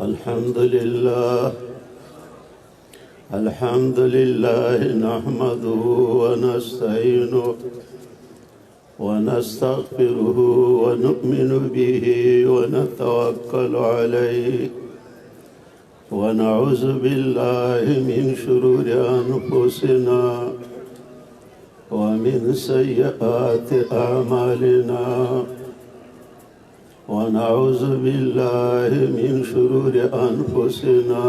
الحمد لله الحمد لله نحمده ونستعينه ونستغفره ونؤمن به ونتوكل عليه ونعوذ بالله من شرور أنفسنا ومن سيئات أعمالنا ونعوذ بالله من شرور أنفسنا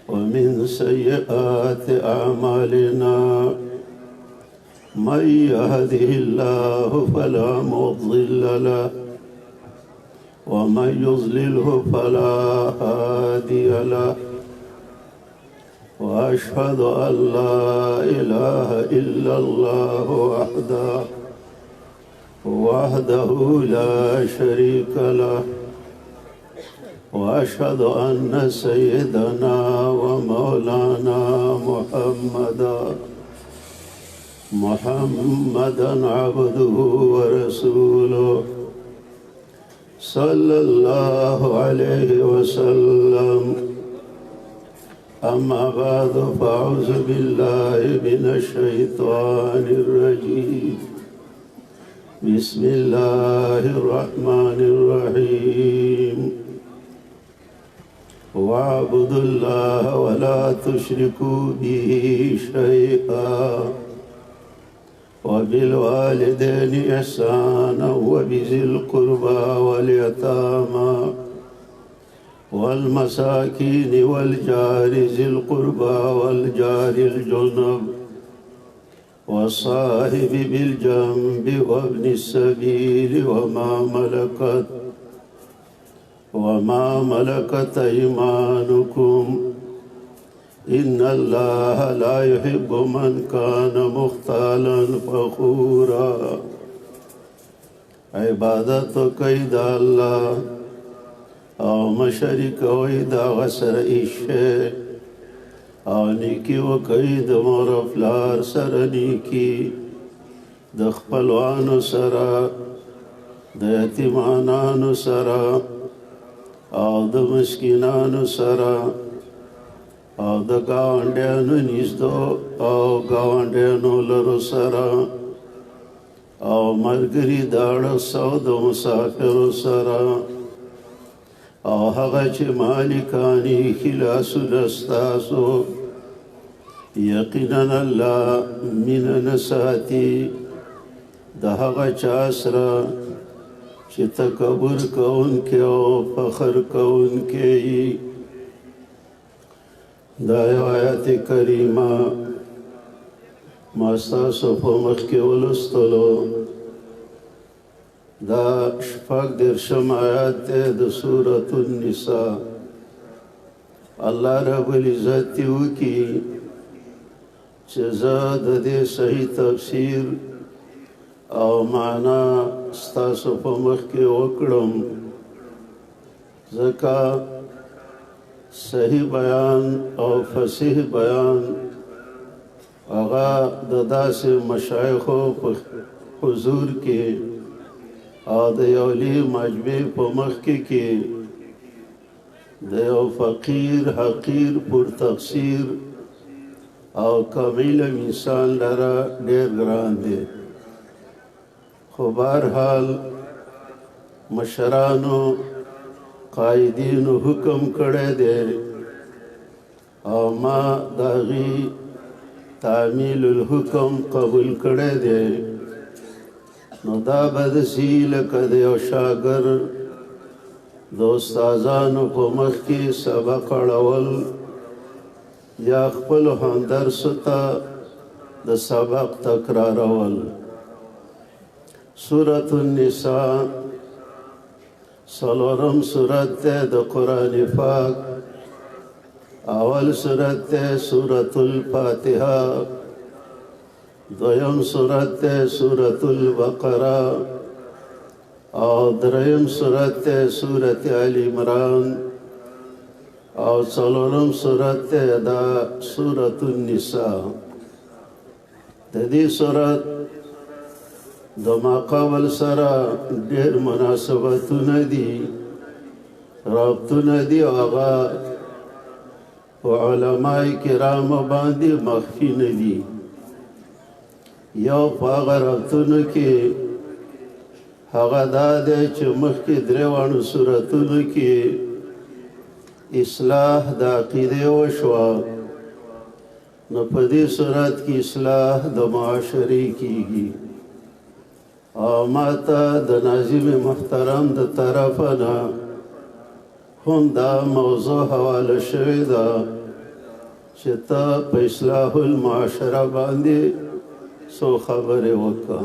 ومن سيئات أعمالنا من يهده الله فلا مضل له ومن يضلله فلا هادي له وأشهد أن لا إله إلا الله وحده لا شريك له وأشهد أن سيدنا ومولانا محمدا عبده ورسوله صلى الله عليه وسلم. أما بعد فأعوذ بالله من الشيطان الرجيم. بسم الله الرحمن الرحيم. واعبدوا الله ولا تشركوا به شيئا وبالوالدين إحسانا وبذي القربى واليتامى والمساكين والجار ذي القربى والجار الجنب والصاحب بالجنب وابن السبيل وما ملكت أيمانكم إن الله لا يحب من كان مختالا فخورا. عبادت قید الله او مشرک وید غسر ایشه او نیکی و قید مور افلار سر نیکی د خپلوانو سره د یتیمانانو سره او د مسکینانو سره او د گاونډیانو نږدې او گاونډیانو لرو سره او ملګري داړه سو د مسافرو سره او هغه چې مالکانی خلاصونه ستاسو یقینا الله مینه نه ساتي د هغه چا سره چې تکبر کوونکی او فخر کوونکی. دا یو آیت کریمه ما ستاسو په مخ کې ولوستلو. دا شپږ دېرشم آیات دی د سورة النساء. الله رب العزت دې وکړي چې زه د دې صحیح تفسیر او معنا ستاسو په مخ کې وکړم، ځکه صحیح بیان او فصیح بیان هغه د داسې مشایخو په حضور کې او د یو لوی مجمع په مخ کې د یو فقیر حقیر پر تقصیر او کامل انسان لره ډېر ګران دی. خو بهرحال مشرانو قائدینو حکم کړی دی او ما د هغې تعمیل الحکم قبول کړی دی. نو دا به داسې لکه د یو شاګرد د استادانو په مخ کې سبق اړول یا خپلو همدرسو ته د سبق تکرارول. سورة النساء څلورم سورت دی د قرآن پاک. اول سورت دی سورة الفاتحه، دویم سورت دی سورة البقره او دریم سورت دی سورة آل عمران او څلورم سورت دی دا سورة النساء. د دې سورت د ما قبل سره ډېر مناسبتونه دي رابطونه دي هغه په علماء کرامو باندې مخفي نه دي. یو په هغه رابطونو کې هغه دا دی چې مخکې درېواړو صورتونو کې اصلاح د عقیدې وشوه، نو په دې صورت کې اصلاح د معاشرې کېږي. او ما ته د ناظم محترم د طرفه نه هم دا موضوع حواله شوې ده چې ته په اصلاح المعاشره باندې څو خبرې وکړه.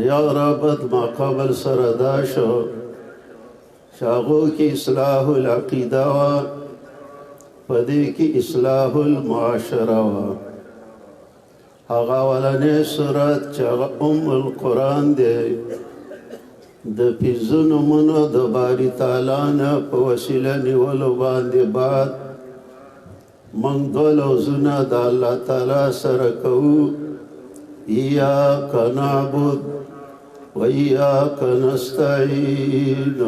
یا رابط ما قبل سره دا شو چې هغو کې اصلاح العقیده وه، په دې کې اصلاح المعاشره وه. هغه اولنی صورت چې هغه ام القرآن دی، د پنځه نومونو د باري تعالی نه په وسیله نیولو باندې بعد موږ دوه لفظونه د الله تعالی سره کوو، ایاک نعبد و ایاک نستعین.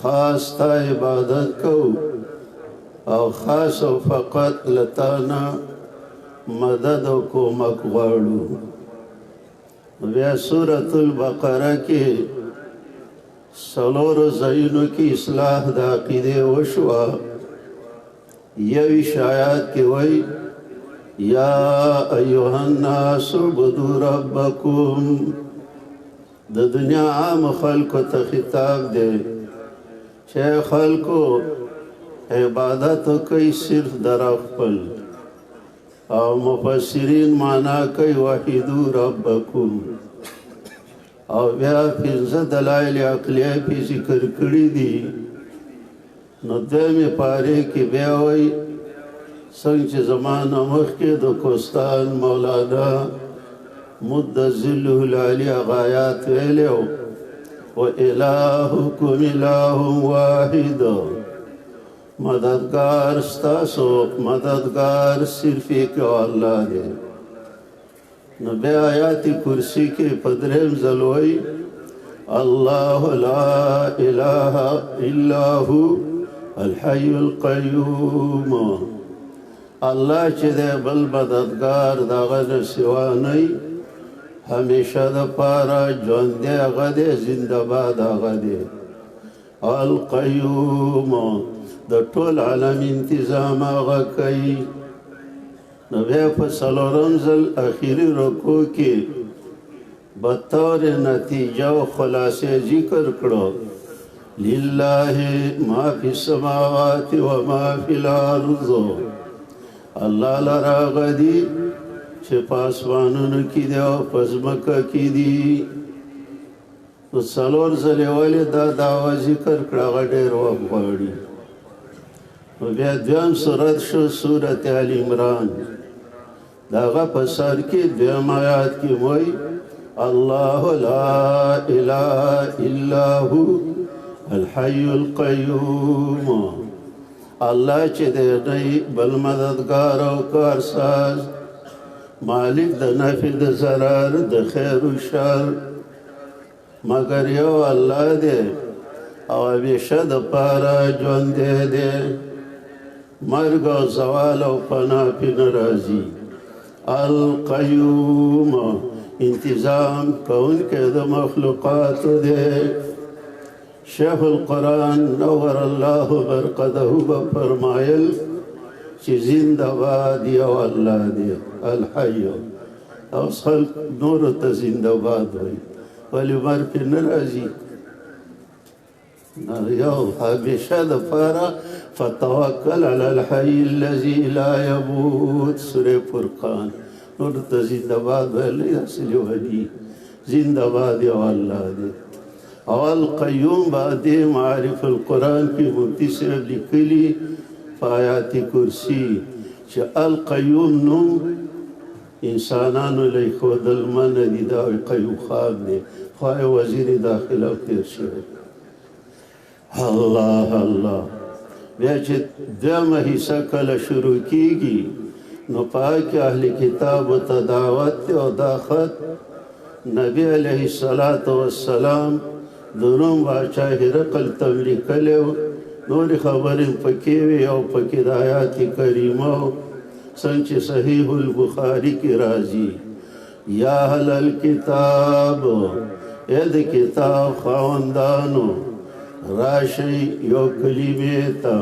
خاص تا عبادت کوو او خاص او فقط لتانا مدد او کومک غواړو. بیا سورة البقره کې څلورو ځایونو کې اصلاح د عقیدې وشوه. یویش آیات کې وایي یا ایها الناس اعبدوا ربکم. د دنیا عام خلکو ته خطاب دی چې خلکو عبادت کوي صرف در خپل، او مفسرین معنا کوي وحیدو ربکم. او بیا پنځه دلایل عقلیه پې ذکر کړي دي. نو دویمې پارې کې بیا وایي څنګه چې زمانه مخکې د کوستان مولانا مدظله العلی غایات ویلي و الهکم اله واحد. مددگار ستاسو مددگار صرف ایک الله دی. نو بیا آیات کرسی کې په درېیم ځل وایي الله لا اله الا هو الحي القیوم. الله چې دی بل مددگار د هغه نه سوا نه وي، همیشه دپاره ژوندی هغه دی، زنده باد هغه دی. القیوم د ټول عالم انتظام هغه کوي. نو بیا په څلورم ځل اخري رکوع کې بطور نتیجه او خلاصې ذکر کړو لله ما فی السماوات و ما فی الارض. الله لره هغه دي چې په اسمانونو کې دي او په ځمکه کې دي. نو څلور ځلې ولې دا دعوه ذکر کړه؟ هغه ډېر وخت غواړي. نو بیا دویم صورت شو سورت آل عمران. د هغه په سر کې دویم آیات کې وایي الله لا اله الا هو الحي القیوم. الله چې دی نه بل مددگار او کارساز، مالک د نفع د ضرر د خیر و شر مگر یو الله دی، او همیشه دپاره ژوندی دی، مرګ او زوال او پناه پې نه راځي. القیوم انتظام کوونکی د مخلوقاتو دی. شیخ القرآن نور الله برقده به فرمایل چې زنده باد یو الله دی الحی. اوس خلک نورو ته زنده باد وایي، ولې مرګ پې نه راځي؟ یو همیشه دپاره فتوکل علی الحی الذی لا یموت. سورې فرقان. نورو ته زنده باد ویل داسې لیوني. زنده باد یو الله دی. او القیوم بعدې معارف القرآن کې مفتی صاحب لیکلي په آیات کرسی چې القیوم نوم انسانانو له ایښودل منع دي. دا قیوم خان دی، خو وزیر داخله تېر شوی. الله الله. بیا چې دویمه حصه کله شروع کېږي نو په هغه کې اهل کتابو ته دعوت دی. او دا خط نبی علیه السلام د روم باچا هرقل ته مې لیکلی و نورې خبرې پکې وې او پکې د آیات کریمه څنګه چې صحیح البخاري کې راځي یا اهل الکتاب اے د کتاب خاوندانو راشئ یو کلمې ته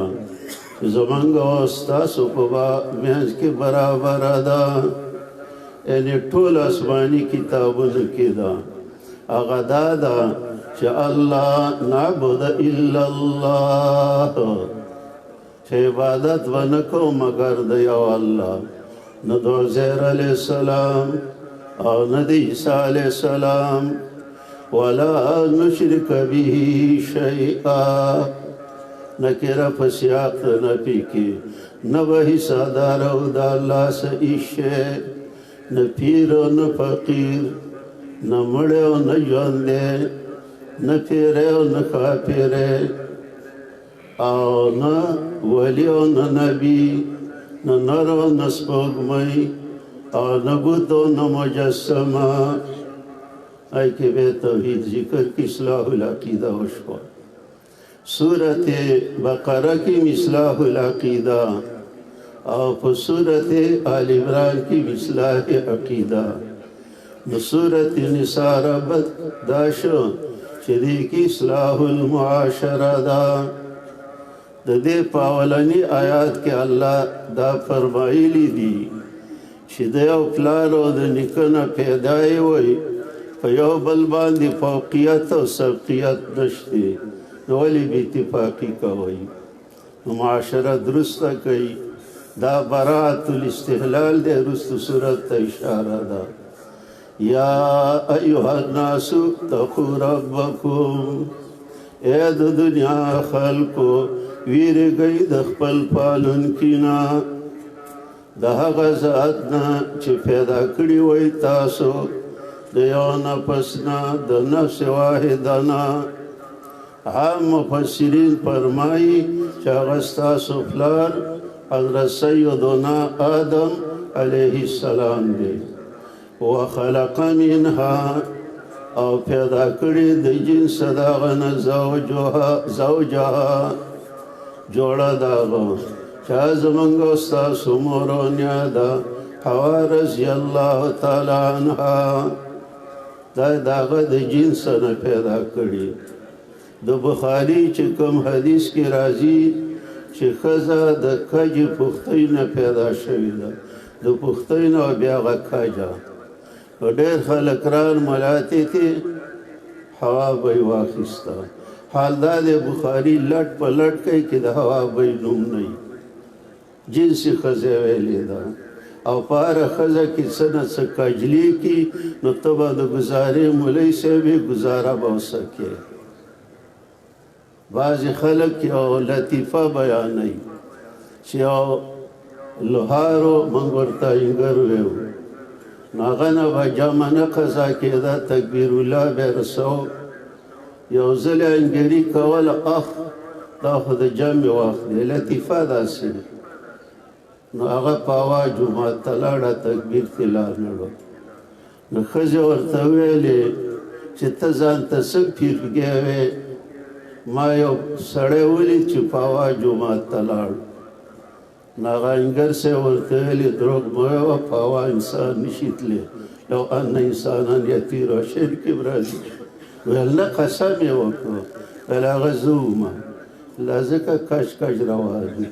زمونږ او ستاسو په منځ کې برابره ده یعنې ټول آسماني کتابونو کې ده هغه دا ده چې الله نعبد الا الله چې عبادت ونه کوو مګر د یو الله نه د عزیر علیه السلام او نه د عیسی علیه السلام ولا نشرک به شیئا نکره په سیاق د نفي کې نه به حصادار او د الله څه هیڅ شی نه پیر او نه فقیر نه مړی او نه ژوندی نه پیری او نه کافری او نه ولی او نه نبی نه نر او نه سپوږمۍ او نه بت او نه مجسمه ای کې به توحید ذکر کی اصلاح العقیده وشوه سورت بقره کی اصلاح العقیده او په سورت آل عمران کی اصلاح عقیده نو سورت نساء ربط دا شو چې دې کې اصلاح المعاشره ده د دې په اولني آیات کې الله دا فرمایلی دي چې د یو پلار او د نیکه نه پیدا وي په یو بل باندې فوقیت او سبقیت نشته نو ولې بې اتفاقي کوئ نو معاشره درسته کوي دا براءت الاستحلال دی وروستو صورت ته اشاره ده یا ایها الناس اتقوا ربکم اے د دنیا خلکو ویرګئ د خپل پالونکي نه د هغه ذات نه چې پیدا کړي وئ تاسو د یو نفس نه د نفس واحده نه عام مفسرین فرمایي چې هغه ستاسو پلار حضرت سیدنا آدم علیه السلام دی وخلق منها او پیدا کړي د جنس دغه نه زوجها جوړه دغه چا زمونږ ستاسو مور او نیا ده حوا رضی الله تعالی عنها دا دغه د جنس نه پیدا کړي د بخاري چې کوم حدیث کې راځي چې ښځه د کجې پختۍ نه پیدا شوې ده د پختۍ نه بیا هغه کجه ډېر خلک ران ملاتې کې هوا به یې واخیسته حال دا د بخاري لټ په لټ کوي کې د هوا به یې نوم نه وي جنسي ښځې ویلې ده او په هره ښځه کې څه نه څه کجلي کې نو ته به د ګزارې مولوي صاحب یې ګزاره به ورسه کې بعضې خلک یو لطیفه بیانوي چې یو لوهارو موږ ورته انګر ویو نو هغه نه به جمع نه قضا کېده تکبیر الله به یې رسو یو ځل یې انګري کوله اخ دا خو د جمع وخت دی لطیفه داسې نو هغه په هوا جومات ته لاړه تکبیر ترې لار نړو نو ښځې ورته ویلې چې ته ځان ته څه پیرګی وې ما یو سړی ولید چې په هوا جومات ته لاړ نو هغه انګر صاحب ورته ویلې دروغ مه وایه په هوا انسان نشي تللی لو ان انسانا یطیر شعر کې به راځي ویل نه قسم یې وکړو ویل هغه زه ومه لا ځکه کش کش روان دي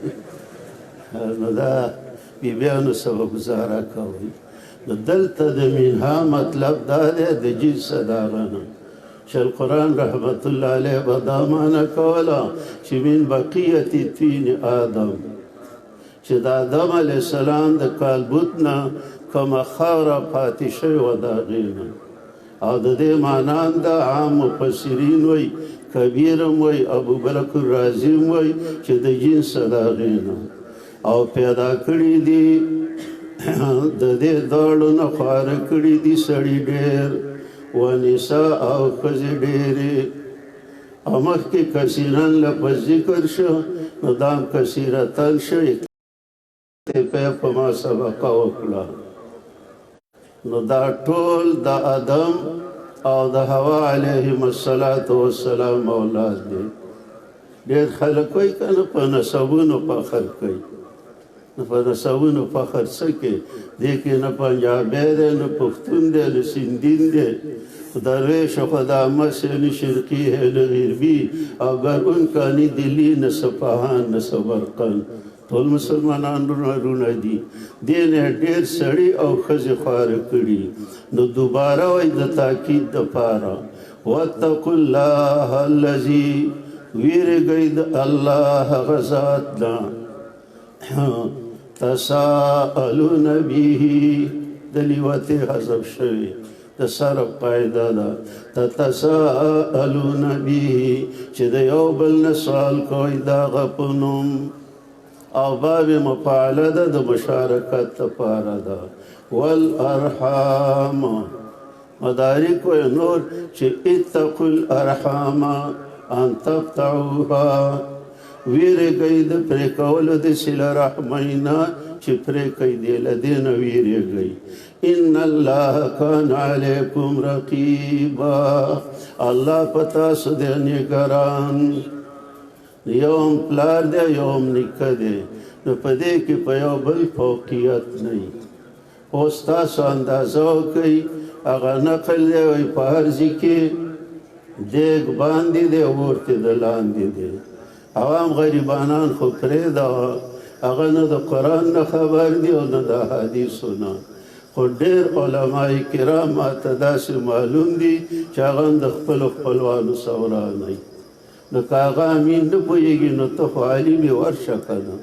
نو دا بیبیانو سره ګزاره کوئ نو دلته د منها مطلب دا دی د جنس د هغه نه چې القرآن رحمت الله علیه به دا معنی کوله چې من بقیت طین آدم چې د آدم علیه السلام د کالبوت نه کومه خاوره پاتې شوې وه د هغې نه او د دې معنی هم دا عام مفسرین وایي کبیر هم وایي ابوبکر رازي هم وایي چې د جنس د هغې نه او پیدا کړي دي د دې دواړو نه خواره کړي دي سړي ډېر ونساء او ښځې ډېرې او مخکې کثیرن لفظ ذکر شو نو دا هم کثیرتن شو په ما سبقه وکړه نو دا ټول د آدم او د حوا علیهم السلام اولاد دی. ډېر خلک وایي که نه په نسبونو فخر کوي، نو په نسبونو فخر څه کوي؟ دې کې نه پنجابی دی، نه پښتون دی، نه سندین دی، درویش خو د احمد سے نه شرقي ہے نه غربي، او گر ان کا نه دلی نه سپاهان نه سمرقند، ټول مسلمانان رونه دي. دې نه ډېر سړي او ښځې خواره کړي. نو دوباره وایي د تاکید دپاره واتقوا الله الذي ویرګئ د الله هغه ذات نه تساءلون به د لیوتې حذف شوي د صرف قاعده ده تتساءلون به چې د یو بل نه سوال کوئ د هغه په نوم او باب مفاعله ده د مشارکت دپاره ده. والارحام مدارک وی نور چې اتقوا الارحام ان تقطعوها ویرګئ د پرې کولو د صله رحمۍ نه چې پرې کوي دې له دې نه ویرېږئ. ان الله کان علیکم رقیبا الله په تاسو دی نګران. یوم پلار دی یوم نیکه دی، نو په دې کې په یو بل فوقیت نه وي. اوس تاسو اندازه وکئ هغه نقل دی وایي په هر ځای کې دیګ باندې دی ورته د لاندې دی. عوام غریبانان خو پرېږده هغه نه د قرآن نه خبر دي او نه د حدیثو نه، خو ډېر علماء کرام ماته داسې معلوم دي چې هغه د خپلو خپلوانو سورانوي. نو که هغه امین نه پوهېږي نو ته خو عالم یې ورشه که نه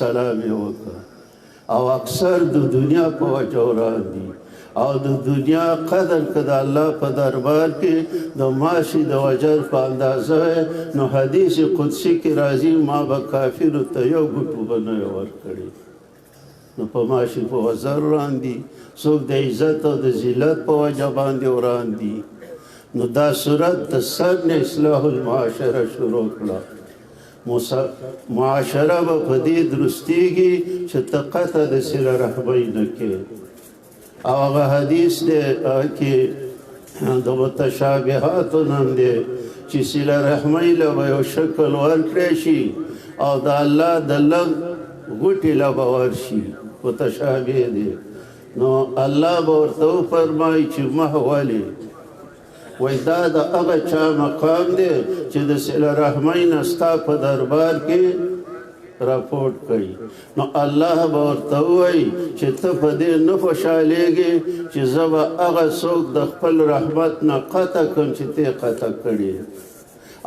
سلام یې وکړه. او اکثر د دنیا په وجه وران دي او د دنیا قدر که د الله په دربار کې د ماشي د وجر په اندازه نو حدیث قدسی کې راځي ما به کافرو ته یو ګوټ به نه وي ورکړی. نو په ماشي په وزر وران دي، څوک د عزت او د ذلت په وجه باندې وران دي. نو دا صورت د سر نه اصلاح المعاشره شروع کړه. معاشره به په دې درستېږي چې ته قطع د صله رحمۍ نه کې. او هغه حدیث دی کې د متشابهاتو نوم دی چې صله رحمۍ له به یو شکل ورکړی شي او د الله د لږ غوټې له به ورشي، متشابه دی. نو الله به ورته وفرمایي چې مه ولې وای دا د هغه چا مقام دی چې د صله رحمۍ نه ستا په دربار کې راپورټ کوي. نو الله به ورته ووایي چې ته په دې نه خوشحالېږې چې زه به هغه څوک د خپل رحمت نه قطع کړم چې ته یې قطع کړې،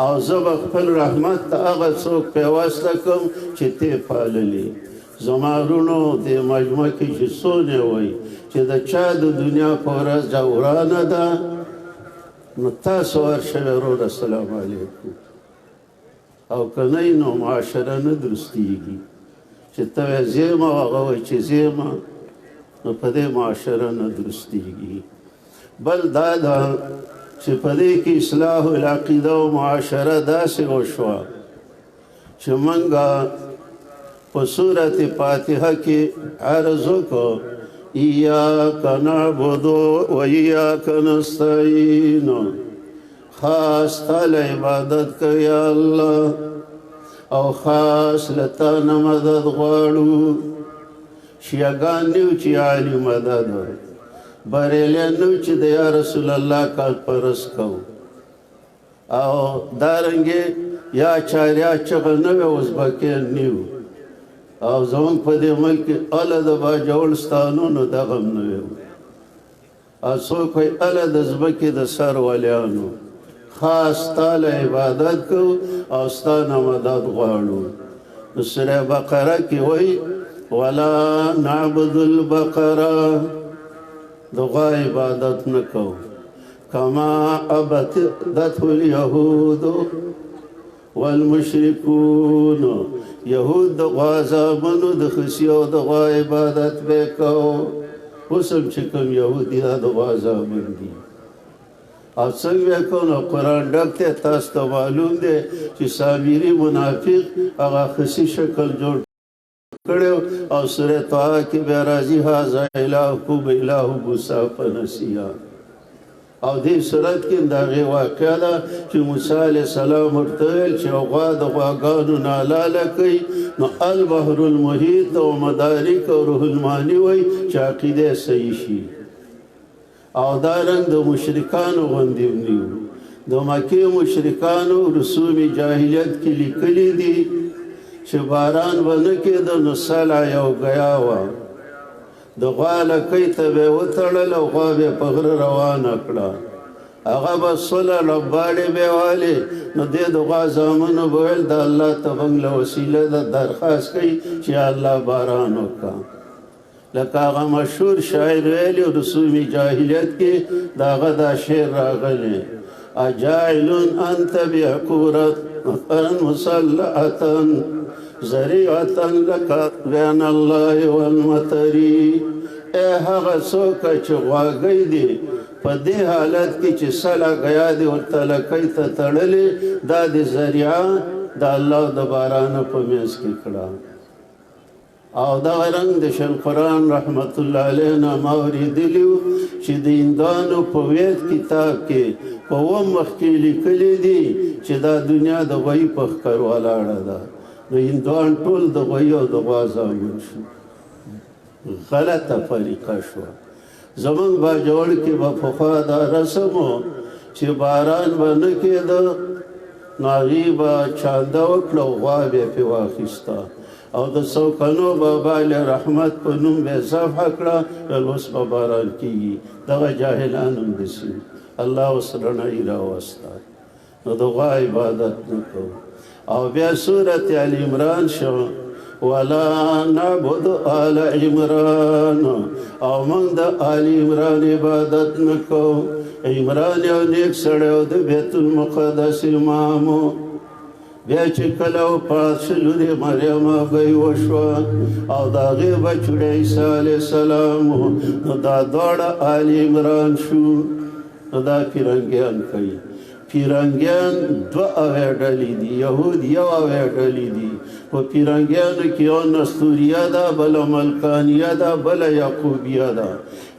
او زه به خپل رحمت ته هغه څوک پیوسته کړم چې ته یې پاللې. زما وروڼو دې مجموعه کې چې څونه وایي چې د چا د دنیا په ورځ ورانه ده، نو تاسو ورشئ وروره السلام علیکم. او که نه نو معاشره نه درستېږي چې ته وایې زیمه او هغه وایي چې زیمه، نو په دې معاشره نه درستېږي. بل دا ده چې په دې کې اصلاح العقیده او معاشره داسې وشوه چې موږ په صورت فاتحه کې عرض وکړو ایاک نعبد و ایاک نستعین، خاص تعالی عبادت کوي الله او خاص لتا نه مدد غواړو. شیعګان نیو چې عالي مدد، بریلیان نیو چې د یا رسول الله کال پرست کوو، او دارنګې یا چاریا چغه نه وی ازبکیان نیو، او زمونږ په دې ملک کې اله د باجوړستانونو دغه هم نه وی، او څوک وایي اله د ځمکې د سر ولیانو. خاص تعالی عبادت کوو او ستا نه مدد غواړو. نو سوره بقره کې وایي ولا نعبد البقره، د غوا عبادت نه کوو کما عبدته اليهود والمشرکون، یهود د غوا زامنو د خسیو د غوا عبادت به کوو. اوس هم چې کوم یهودي دا د غوا زامن دي او څنګه کوو. نو قرآن ډک دی، تاسو ته معلوم دی چې سامري منافق هغه خسي شکل جوړ کړی او سوره طه کې بیا راځي هذا الهکم اله موسی فنسیه، او دې صورت کې د هغې واقعه ده چې موسی علیه السلام ورته ویل چې غوا د غواګانو نه حلاله کوي نو البحر المحیط او مدارک او روح المعانی وایي چې عقیده صحیح شي او دارنګ د مشرکانو غوندې ونیو د مکې مشرکانو رسوم جاهلیت کې لیکلي دي چې باران به نه کېده نو سلع یو ګیا وه د غوا لکۍ ته به یې وتړل او غوا به یې په غره روانه کړه هغه به سوله لباړې به یې والې نو دې د غوا زامنو به ویل د الله تبنګ له وسیله ده درخواست کوي چې الله باران وکړه لکه هغه مشهور شاعر ویلي رسوم جاهلیت کې د هغه دا شعر راغلی اجاعل انت بعقورة مسلحة ذریعة لك بین الله والمطر ای هغه څوک چې غواګۍ دي په دې حالت کې چې سله ګیا دي ورته لکۍ ته تړلې دا د ذریعه د الله د بارانه په منځ کې کړه او دغه رنګ د شیخ القرآن رحمت الله علیه نه ما اورېدلي وو چې د هندوانو په وید کتاب کې په اووم مخ کې لیکلي دي چې دا دنیا د غویي په ښکر ولاړه ده نو هندوان ټول د غویي او د غوا زامن شو غلطه طریقه شوه زمونږ باجوړ کې به پخوا دا رسم و چې باران به نه کېده نو هغې به چانده وکړه او غوا به یې پرې واخیسته او د سوکنو بابا علیه رحمت په نوم به یې ذبحه کړه اوس به باران کېږي دغه جاهلان هم داسې الله اوس رڼایي راوسته نو د غوا عبادت نه کوو او بیا صورت آل عمران شو ولا نعبد آل عمران او موږ د آل عمران عبادت نه کوو عمران یو نیک سړی و د بیت المقدس امام بیا چې کله وفات شو لور یې مریم ابۍ وشوه او د هغې بچوړی عیسی علیه السلام نو دا دواړه آل عمران شو نو دا پیرنګیان کوي پیرنګیان دوه اویا ډلې دي یهود یو اویا ډلې دي په پیرنګیانو کې یو نستوریه ده بله ملکانیه ده بله یعقوبیه ده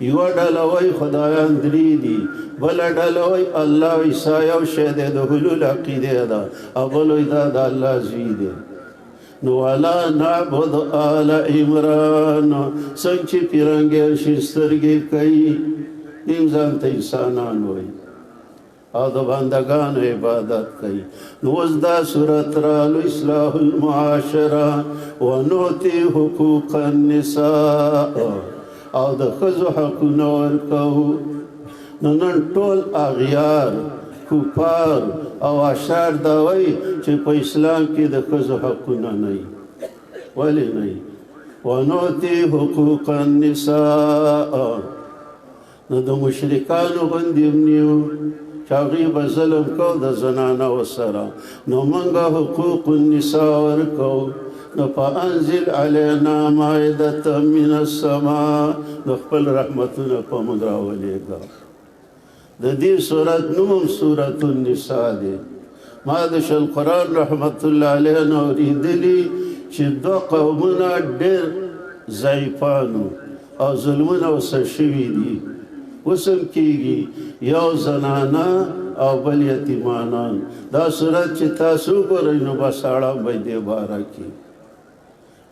یوه ډله وایي خدایان درې دي بله ډله وایي الله عیسی یو شی دی د حلول عقیده ده او بل وایي دا د الله زوی دی نو ولا نعبد آل عمران څنګه چې پیرنګیان شي سترګې کوي دیم ځان ته انسانان وایي او د بندگانو عبادت کوي نو اوس دا صورت رالو اصلاح المعاشره ونؤتي حقوق النساء او د ښځو حقونه ورکوو نو نن ټول اغیار کفار او اشرار دا وایي چې په اسلام کې د ښځو حقونه نه وي ولې نه وي ونؤتي حقوق النساء نو د مشرکانو غوندې هم نیو چې هغوی به ظلم کو د زنانو سره نو موږ حقوق النساء ورکوو نو فانزل علینا مائدة من السماء نو خپل رحمتونه په موږ راولېږه د دې صورت نوم هم صورت النساء دی ما د شیخ القرآن رحمت الله علیه نه اورېدلي چې دوه قومونه ډېر ضعیفانو او ظلمونه ورسره شوي دي اوس هم کېږي یو زنانه او بل یتیمانان دا صورت چې تاسو وګورئ نو بس اړه به دې باره کې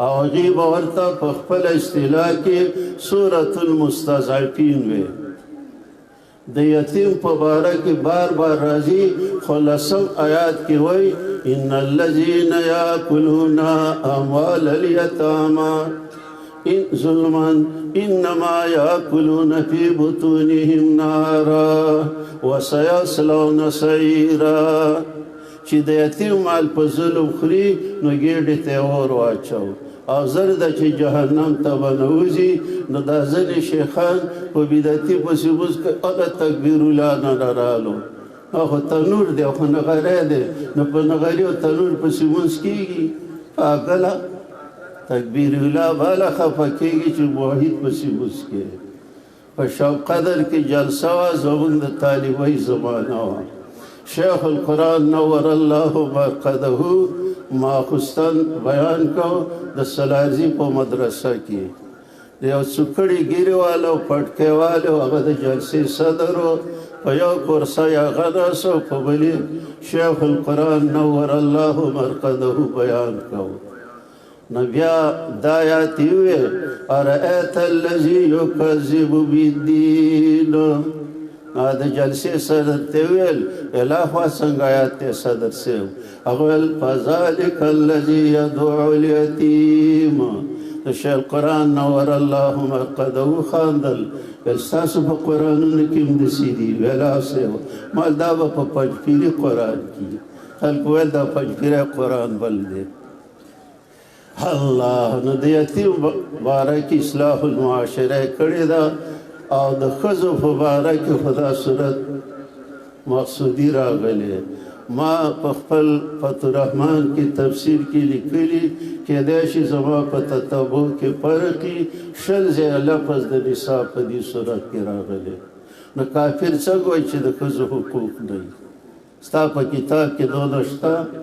او هغې به ورته په خپله اصطلاح کې صورت المستضعفین وی د یتیم په باره کې بار بار راځي خو لسم آیات کې وایي ان الذین یاکلون اموال الیتامی ظلما انما یاکلون فی بطونهم نارا وسیصلون سعیرا چې د یتیم مال په ظلم خوري نو ګېډې ته یې اور واچو او زر ده چې جهنم ته به نوځي نو دا ځینې شیخان په بدعتي پسې بوز کوي هغه تکبیر الله نه رالو خو تنور دی خو نغری دی نو په نغري او تنور پسې مونځ کېږي پاګله تکبیر الله بالا خفه کېږي چې موحد پسې بوز کوي په شب قدر کې جلسه وه زموږ د طالبۍ زمانه وه شیخ القرآن نور الله مرقده ماخستن بیان کو د سلازی په مدرسه کې د یو څوکړي ګیرې والو پټکې والو هغه د جلسې صدر و په یو کرسۍ هغه ناست او په بلې شیخ القرآن نور الله مرقده بیان کوو نو بیا دا آیات یې وویل ارأیت الذي یکذب بالدین د جلسې صدر ته ویل الهوا څنګه آیات ته صدر صاحب هغه ویل فذلک الذي يدعو الیتیم د شیخ القرآن نور الله مرقده خاندل ویل ستاسو په قرآنونو کې هم داسې دي ویل صاحب ما دا به په پنجپیري قرآن کې خلکو ویل دا پنجپیری قرآن بل دی الله نو د یتیم باره کې اصلاح المعاشره کړې ده او د ښځو په باره کې خدا صورت مقصودي راغلی ما په خپل فتح الرحمن کې تفسیر کې لیکلي کېدای شي زما په تتبع کې فرقي شل ځایه لفظ د نساء په دې صورت کې راغلی نو کافر څنګه وایي چې د ښځو حقوق نه وي ستا په کتاب کې دونه شته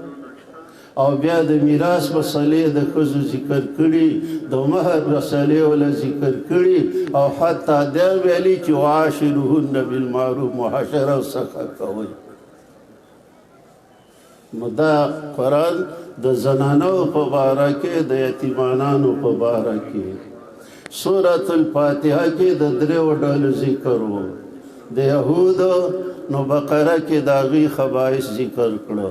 او بیا د میراث مسلې د ښځو ذکر کړي د مهر مسلې ولا ذکر کړي او حتی دا ویلي چې وعاشروهن بالمعروف معاشره څخه کوئ نو دا قرآن د زنانو په باره کې د یتیمانانو په باره کې سورة الفاتحه کې د دریو ډلو ذکر و د یهودو نو بقره کې د هغوی خبایث ذکر کړه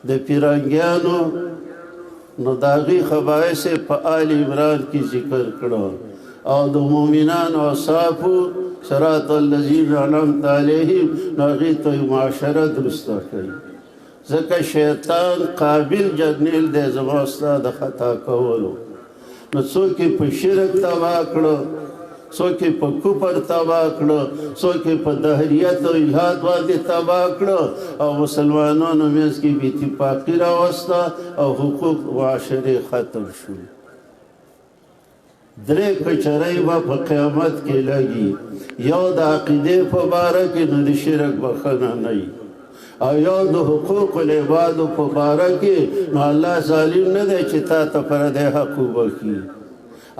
د پیرنګیانو نو د هغوی خبایث په آل عمران کې ذکر کړه او د مؤمنانو اوصافو صراط الذین انعمت علیهم نو هغوی ته معاشره درسته کوي ځکه شیطان قابل جرنیل دی زما ستا د خطا کولو نو څوک یې په شرک تباه کړه څوک یې په کفر تباه کړه څوک یې په دهریت او الحاد باندې تباه کړه او مسلمانانو منځ کې بې اتفاقي راوسته او حقوق معاشرې ختم شو درې کچرۍ به په قیامت کې لګي یو د عقیدې په باره کې نو د شرک بخښنه نه وي او یو د حقوق العبادو په باره کې نو الله ظالم نه دی چې تا ته پردی حق وبخي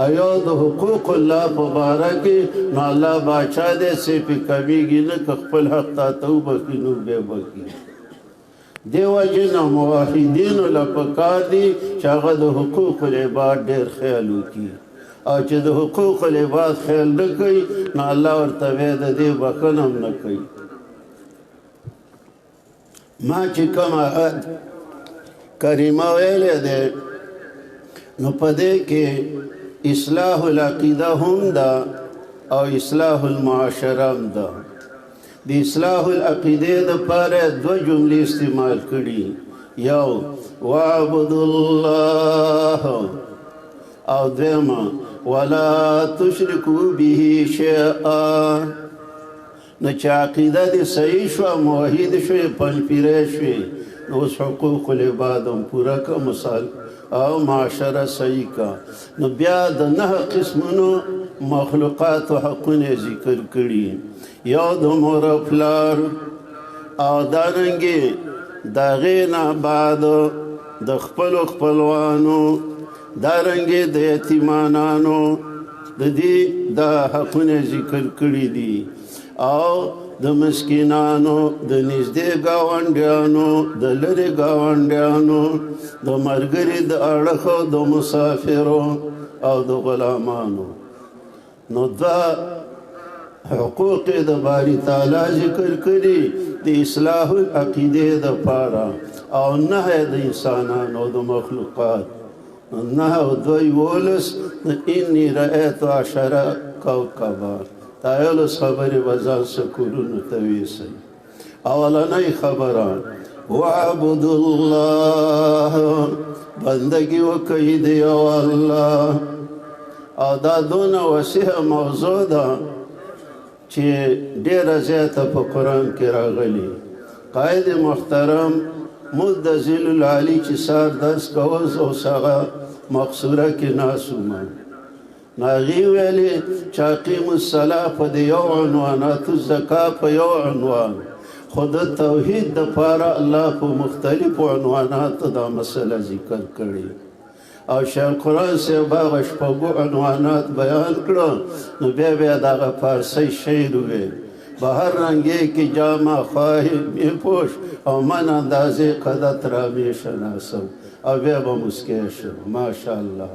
او یو د حقوق الله په باره کې نو الله باچا دی چې پې کمیږي نه که خپل حق تا ته وبخي نو بیا بخي دې وجې نه موحدینو له پکار دي چې هغه د حقوق العباد ډېر خیال وکړي او چې د حقوق العباد خیال نه کوي نو الله ورته بیا د دې بخښنه هم نه کوي ما چې کوم آیت کریمه ویلې ده نو په دې کې اصلاح العقیده هم ده او اصلاح المعاشره هم ده د اصلاح العقیده دپاره دوه جملې استعمال کړي یو واعبد الله او دویمه ولا تشرکو به شیئا نو چې عقیده دې صحیح شوه موحد شوې پنجپیری شوې نو اوس حقوق العباد هم پوره که مثال او معاشره صحیح که نو بیا د 9 قسمونو مخلوقاتو حقونه ذکر کړي یو د مور او پلار او دارنګې د هغې نه بعد د خپلو خپلوانو دارنګې د یتیمانانو د دې دا حقونه ذکر کړي دي او د مسکینانو د نږدې ګاونډیانو د لرې ګاونډیانو د ملګري د اړخو د مسافرو او د غلامانو نو دا حقوق د باری تعالی ذکر کړي د اصلاح العقیدې دپاره او نهی د انسانانو د مخلوقات نه او 12 انی رأیت 10 کوكبا تایلس خبری وزان سکولونو تویسی اولنی خبران وعبد الله بندگی وکئی دیو الله او دا دون وسیح موضوع ده چې ډیره زیاته په قرآن کې راغلی قائد محترم مدذل العالی چې سار درس کوز او ساغه مقصوره کې ناسومه ناغي ویلي چې اقیم الصلاة په د یو عنوان اتو زکا په یو عنوان خود توحید د پاره الله په مختلفو عنواناتو دا مسله ذکر کړي او شیخ قرآن صاحب هغه شپږو عنوانات بیان کړه نو بیا بیا دغه فارسی شعر وویل بهر رنگی که جامه خواهی می پوش او من اندازه قدرت را می شناسم او بیا به مسکی شم ماشاءالله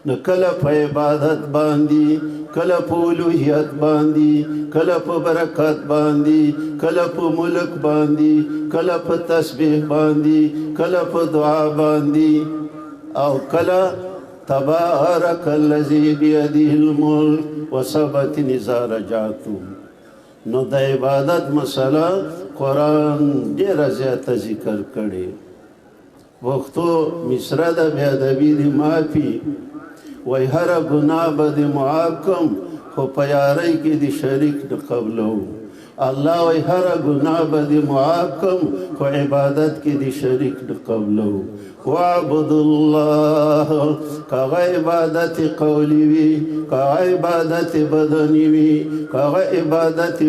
نو کله په عبادت باندې کله په الوهیت باندې کله په برکت باندې کله په ملک باندې کله په تسبیح باندې کله په دعا باندې او کله تبارک الذی بیده الملک وثبت اذا رجعتم نو د عبادت مسله قرآن ډېره زیاته ذکر کړې پښتو مصره د بې ادبي د معافي وای هره ګناه به د معاف کم خو په یارۍ کې د شریک نه قبلو الله وای هره ګناه به د معاف کم خو عبادت کې د شریک نه قبلو واعبد الله کاغه عبادت قولی وی کاغه عبادت بدنی وی کاغه عبادت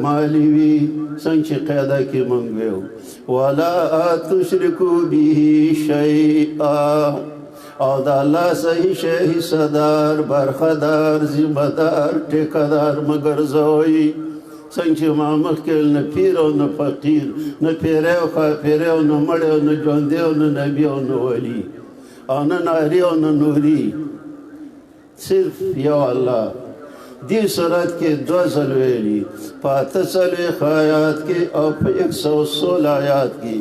مالی وی څنګه قاعده کې مونږ ویو ولا تشرکو به شیئا او د الله صحیح شی حصدار برخدار ذمہدار ټیکدار مگر زوی څنګه ما مخکې نه پیر او نه فقیر نه پیر او کافر او نه مړ او نه ژوندی او نه نبی او نه ولی او نه ناری او نه نوری صرف یو الله دی صورت کې دو ځل ویلي په 48 آیات کې او په 116 آیات کې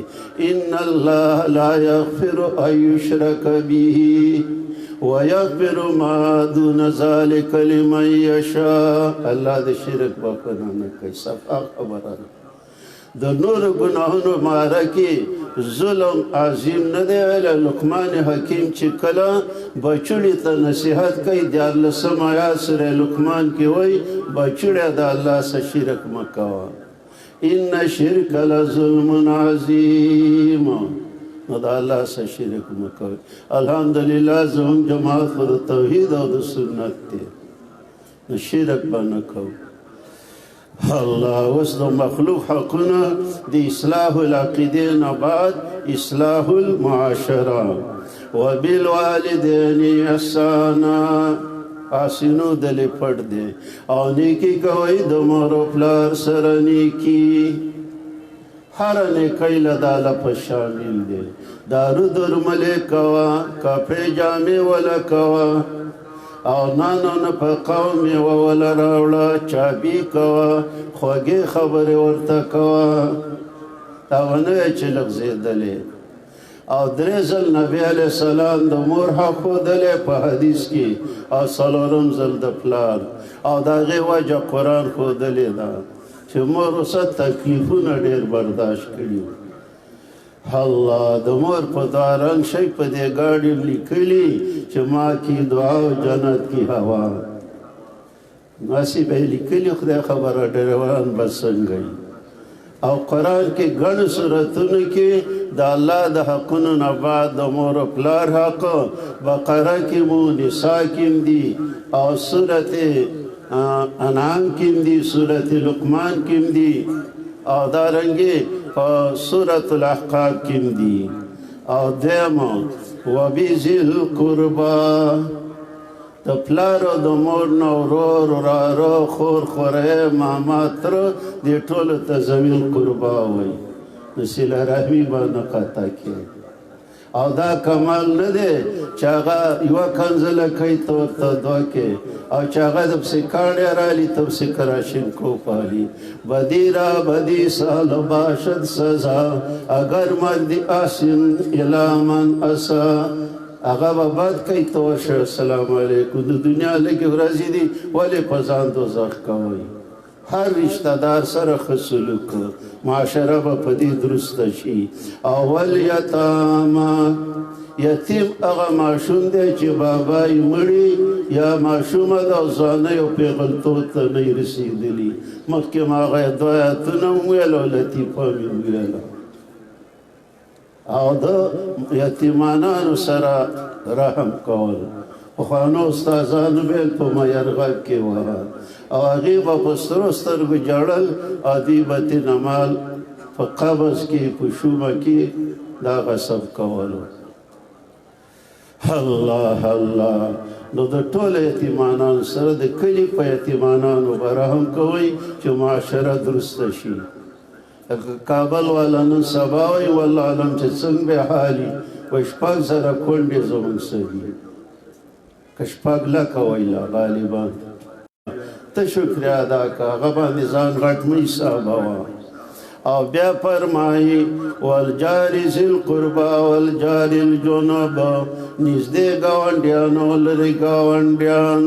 ان الله لا یغفر ان یشرک به ويغفر ما دون ذلك لمن يشاء الله د شرک بخښنه نه کوي صفا خبره د نور ګناهونو ماره کې ظلم عظیم نه دی ویلی لقمان حکیم چې کله بچوړي ته نصیحت کوي دیارلسم آیات سوره لقمان کې وایي بچوړیه د الله سره شرک مه کوه ان شرک لظلم عظیم نو د الله سره شرک مه کوئ الحمدلله زموږ جماعت خو د توحید او د سنت دی نو شرک به نه کوو الله اوس د مخلوق حقونه د اصلاح العقیدې نه بعد اصلاح المعاشره وبالوالدین احسانا احسنو دلې پټ دی او نیکي کوئ د مور او پلار سره نیکي هر نیکی له د الله په شامل دی دارو درملې کوه کپړې جامې وله کوه او نانو نه په قوم یوه وله راوړه چابي کوه خوږې خبرې ورته کوه هغه نه وی چې لغزېدلې او درې ځل نبي علیه السلام د مور حق ښودلی په حدیث کې او څلورم ځل د پلار او د هغې وجه قرآن ښودلې ده چې مور اوسه تکلیفونه ډېر برداشت کړي الله د مور په دعا رنګ شی په دې ګاډي لیکلي چې ما کی دعا او جنت کی هوا نصیب یې لیکلي خدای خبره ډریوران به څنګه او قرآن کې ګڼ سورتونو کې د الله د حقونو نه بعد د مور و پلار حق بقره کې مو نساء کې دي او سورت انعام کې دي سورت لقمان کې دي او دارنګې په سورت الاحقاف کې دي او دیمو وبذی القربا د پلار او د مور نه ورور وراره خور خوری ماما تره دې ټولو ته زمین قربا وایي نو صله رحمي به نه قطع کړي او دا کمال نه دی چې هغه یوه کنځله کوي ته ورته دوه کې او چې هغه د پسې کاڼی رالي ته پسې کراشینکو پالي بدی را بدی سال باشد سزا اگر مردی آسن الی من اسا هغه به بد کوي ته ورشه السلام علیکم د دنیا لږې ورځې دي ولې په ځان دوزخ کوئ هر رشتہ دار سره ښه سلوک معاشره به په دې درسته شي اول یتاما یتیم هغه ماشوم دی چې بابا یې مړي یا ماشومه ده او ځوانۍ او پیغلتوب ته نه یې رسېدلي مخکې ما هغه دوه آیتونه م ویل او لطیفه مې وویله او د یتیمانانو سره رحم کول پخوانو استادانو به په میرغب کې وه او هغې به په سترو سترګو ژړل او دوی به ترېنه مال په قبض کې په شومه کې دا غصب کولو الله الله نو د ټولو یتیمانانو سره د کلي په یتیمانانو به رحم کوئ چې معاشره درسته شي. کابل والا نن سبا وایي والله علم چې څنګه به حالي وایي 6,000 کونډې زموږ څه دي که 6 لکه ویله غالبا ته شکریه ادا که هغه باندې ځان غټ مه حسابوه. او بیا فرمایي والجار ذی القربی والجار الجنب نږدې ګاونډیان او لرې ګاونډیان.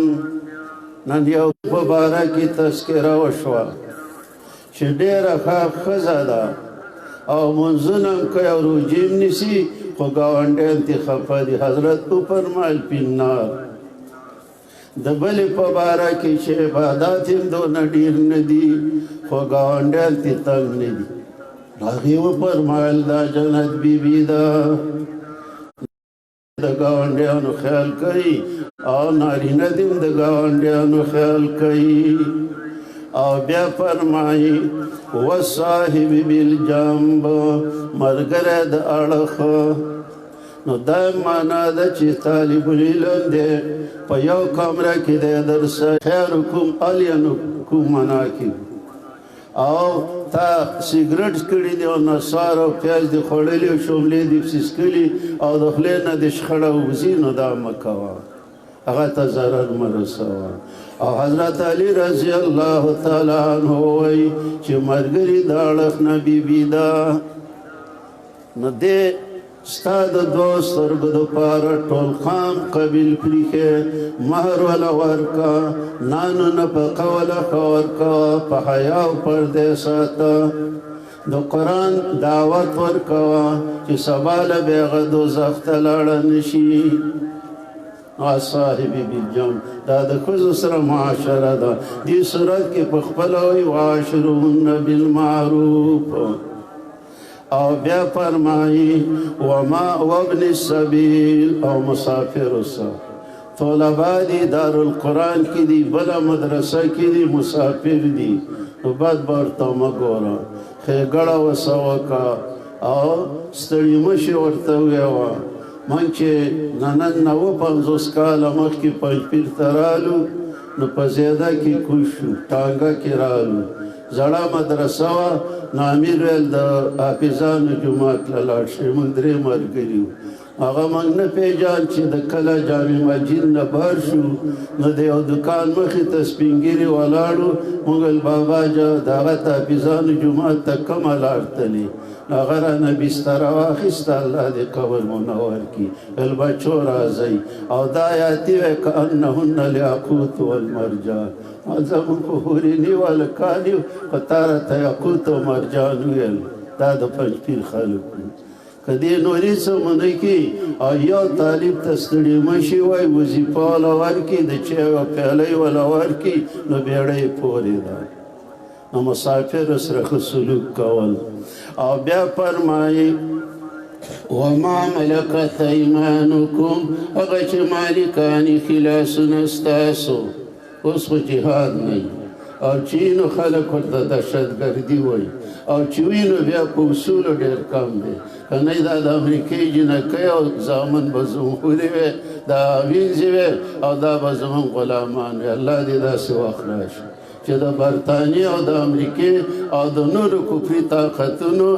نن یو په باره کې تذکره وشوه چې ډېره ښه ښځه ده او مونځونه هم کوي او روژې هم نیسي خو ګاونډیان ترې خفه دي. حضرت وفرمایل فی النار. د بلې په باره کې چې عبادات هم دونه ډېر نه دي خو ګاونډیان ترې تنګ نه دي. هغې وفرمایل دا جنت بیبي ده د ګاونډیانو خیال کوي او نارینه دې د ګاونډیانو خیال کوي. او بیا فرمایي والصاحب بالجنب ملګری د اړخ. نو دا معنا ده چې طالب العلم دی په یو کمره کې دی درسه خیرکم الینکم مناکب او تا سیګریټ کړي دي او نصار او پیاز دي خوړلي او شوملې دي څښلي او د خولې نه دې شخړه وځي نو دا مه کوه هغه ته ضرر مه رسوه. او حضرت علی رضی الله تعالی عنه وایي چې ملګري د اړخ نه بیبي ده. نو دې ستا د دوو سترګو دپاره ټول خام قبیل پریښې مهر وله ورکه نانو نفقه وله ښه ورکوه په حیا او پردې ساته د قرآن دعوت ورکوه چې سبا له بې هغه دوزخ ته لاړه نه شي. صاحب بالجنب دا د ښځو سره معاشره ده. دې صورت کې په خپله وایي وعاشروهن بالمعروف. او بیا فرمایي وابن السبیل او مسافر سره طلبا دي دارالقرآن کې دي بله مدرسه کې دي مسافر دي نو بد به ورته مه ګوره ښېګړه ورسه وکړه او ستړي مه شي ورته وویوه. موږ چې نن 59 کاله مخکې پنجپیر ته رالو نو په زیده کې کوږ شو ټانګه کې رالو زړه مدرسه وه نو امیر ویل د حافظانو جومات له لاړ شئ. موږ 3 ملګري وو هغه موږ نه پېژان چې د کله جامع مسجد نه بهر شو نو د یو دکان مخې ته سپین ږیري ولاړو. موږ ویل بابا د هغه د حافظانو جومات ته کومه لار تلې نو هغه رانه بستره واخیسته الله دې قبر منور کړي. ویل بچو راځئ او دا آیاتي وی کانهن الیاقوت والمرجان زموږ په هورې نیواله کاني په تا راته یاقوت او مرجان ویل دا د پنجپیر خلک وو. که دې نورې څه ونه کړي او یو طالب ته ستړي مه شي وایي وظیفه والا ورکړي د چای یوه پیاله یې والا ورکړي نو بیړه یې پورې ده. نو مسافر سره ښه سلوک کول. او بیا فرمایي وما ملکت ایمانکم هغه چې مالکانې خلاصونه ستاسو. اوس خو جهاد نه او چې نو خلک ورته دهشتګردي وایي او چې وي نو بیا په اصولو ډېر کم دی. که نه دا د امریکې جنکۍ او زامن به زموږ وي دا وینځې وي او دا به زموږ غلامان وي. الله دې داسې وخت راشي چې د برطانیې او د امریکې او د نورو کفري طاقتونو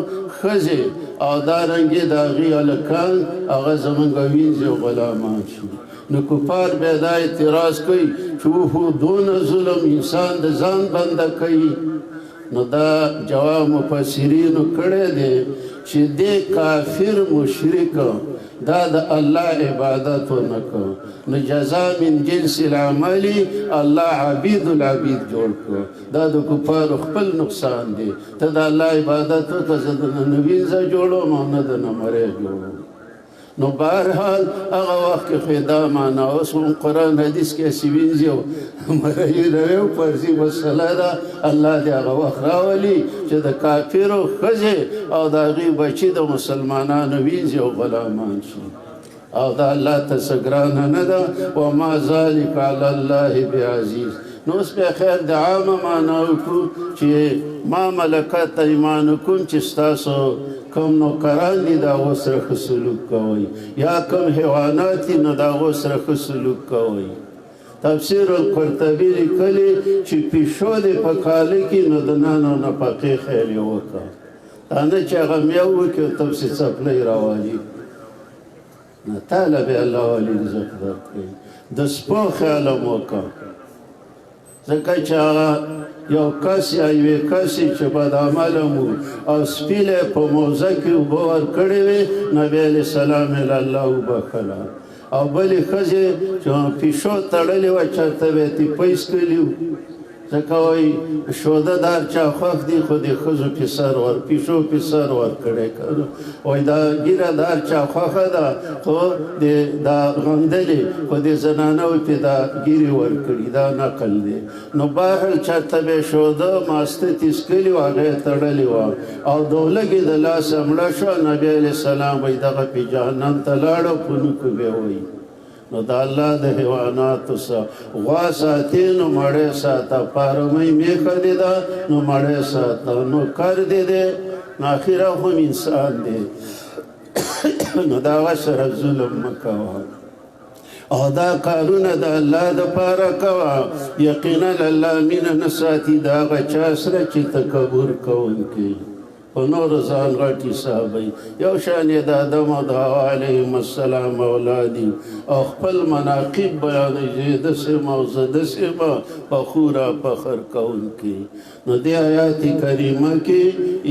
ښځې او دارنګې د هغې هلکان هغه زموږ وینځي او غلامان شي. نو کفار بیا دا اعتراض کوي چې اوهو دونه ظلم انسان د ځان بنده کوي. نو دا جواب مفسرینو کړی دی چې دې کافر مشرک دا د الله عبادت ونه کړ نو جزا من جنس العمل الله عبید العبید جوړ کړ. دا د کفارو خپل نقصان دی. ته د الله عبادت وکړه زه د نه وینځه جوړوم او نه د نه مری جوړوم. نو بهرحال هغه وخت کې خو دا معنا اوس هم قرآن حدیث کې هسې وینځي او مرۍ روي او فرضي مسله ده. الله دې هغه وخت راولي چې د کافرو ښځې او د هغې بچي د مسلمانانو وینځي او غلامان شي او دا الله ته څه ګرانه نه ده. وما ذلک علی الله بعزیز. نو اوس بیا خیر د عامه معنا وکړو چې ما ملکت ایمانکم چې ستاسو کم نوکران دي د هغو سره ښه سلوک کوئ یا کم حیوانات دي نو د هغو سره ښه سلوک کوئ تفسیر القرطبي لیکلي چې پیشو دې په کاله کې نو د نانو نفقې خیال یې وکړه دا نه چې هغه میو وکړي او تپسې څپلۍ راوالي نه تاله به الله ولي رزق درکړي د سپو خیال هم وکړه ځکه چې هغه یو کس یا یوې کسې چې بدعمله مو او سپیله په موزه کې اوبه ورکړې وې نبي علیه السلام یې له الله وبخله او بلې ښځې چې پیشو تړلې وه چېرته به یې تیپیس کړي وو ځکه وایي شوده دار چا خوښ دي خو د ښځو پې سر پیشو پې سر ورکړی که وایي دا ږیره دار چا خوښه ده خو دا غندلې خو د زنانو پې دا ږیرې ورکړي دا نقل دی نو بهرحال چېرته به یې شوده ماسته تیسکلي وه هغه یې تړلې وه او د ولږې د لاسه مړه شوه نبي علیه السلام وایي دغه پې جهنم ته لاړه په نوکو به وایي نو د الله د حیواناتو څخه غوا ساتې نو مړی ساته پارمۍ میښه دې ده نو مړی ساته نوکر دې دی نو اخره هم انسان دی نو د هغه سره ظلم مه کوه او دا کارونه د الله دپاره کوه یقینا الله مینه نه ساتي د هغه چا سره چې تکبر کوونکی په نورو ځان غټ حسابوي یو شان یې د آدم او د حوا علیهم السلام اولادي او خپل مناقب بیانوي چې داسې یم او زه داسې یم فخوره فخر کوونکي نو دې آیات کریمه کې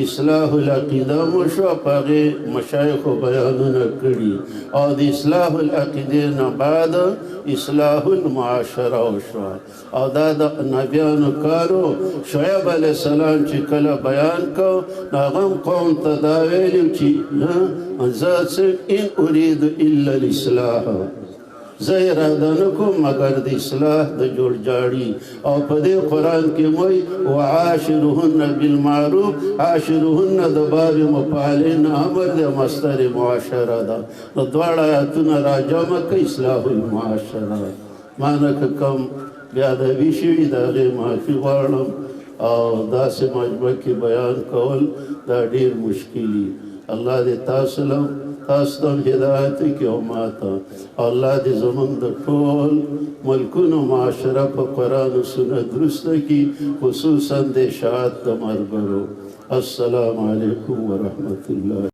اصلاح العقیده مو شوه په هغې مشایخو بیانونه کړي او د اصلاح العقیدې نه بعد اصلاح المعاشره وشوه او دا د نبیانو کارو شعیب علیه السلام چې کله بیان کو هغه قوم ته دا ویلي چې زه ان اريد الا الاصلاح زه اراده نه کوم مګر د اصلاح د جوړجاړي او په دې قرآن کې وایي وعاشرهن بالمعروف عاشرهن د باب مفعلین امر د مصدر معاشره ده نو دواړه آیاتونه راجمع کړئ اصلاح المعاشره معنی که کم بېادبي شوي د هغې معافي غواړم او داسې مجموعه کې بیان کول دا ډېر مشکلي الله دې تاسو له تاسو ته هدایت وکړي او ما ته الله دې زموږ د ټول ملکونو معاشره په قرآن و سنت درسته کړي خصوصا د اشاعت د ملګرو السلام علیکم ورحمة الله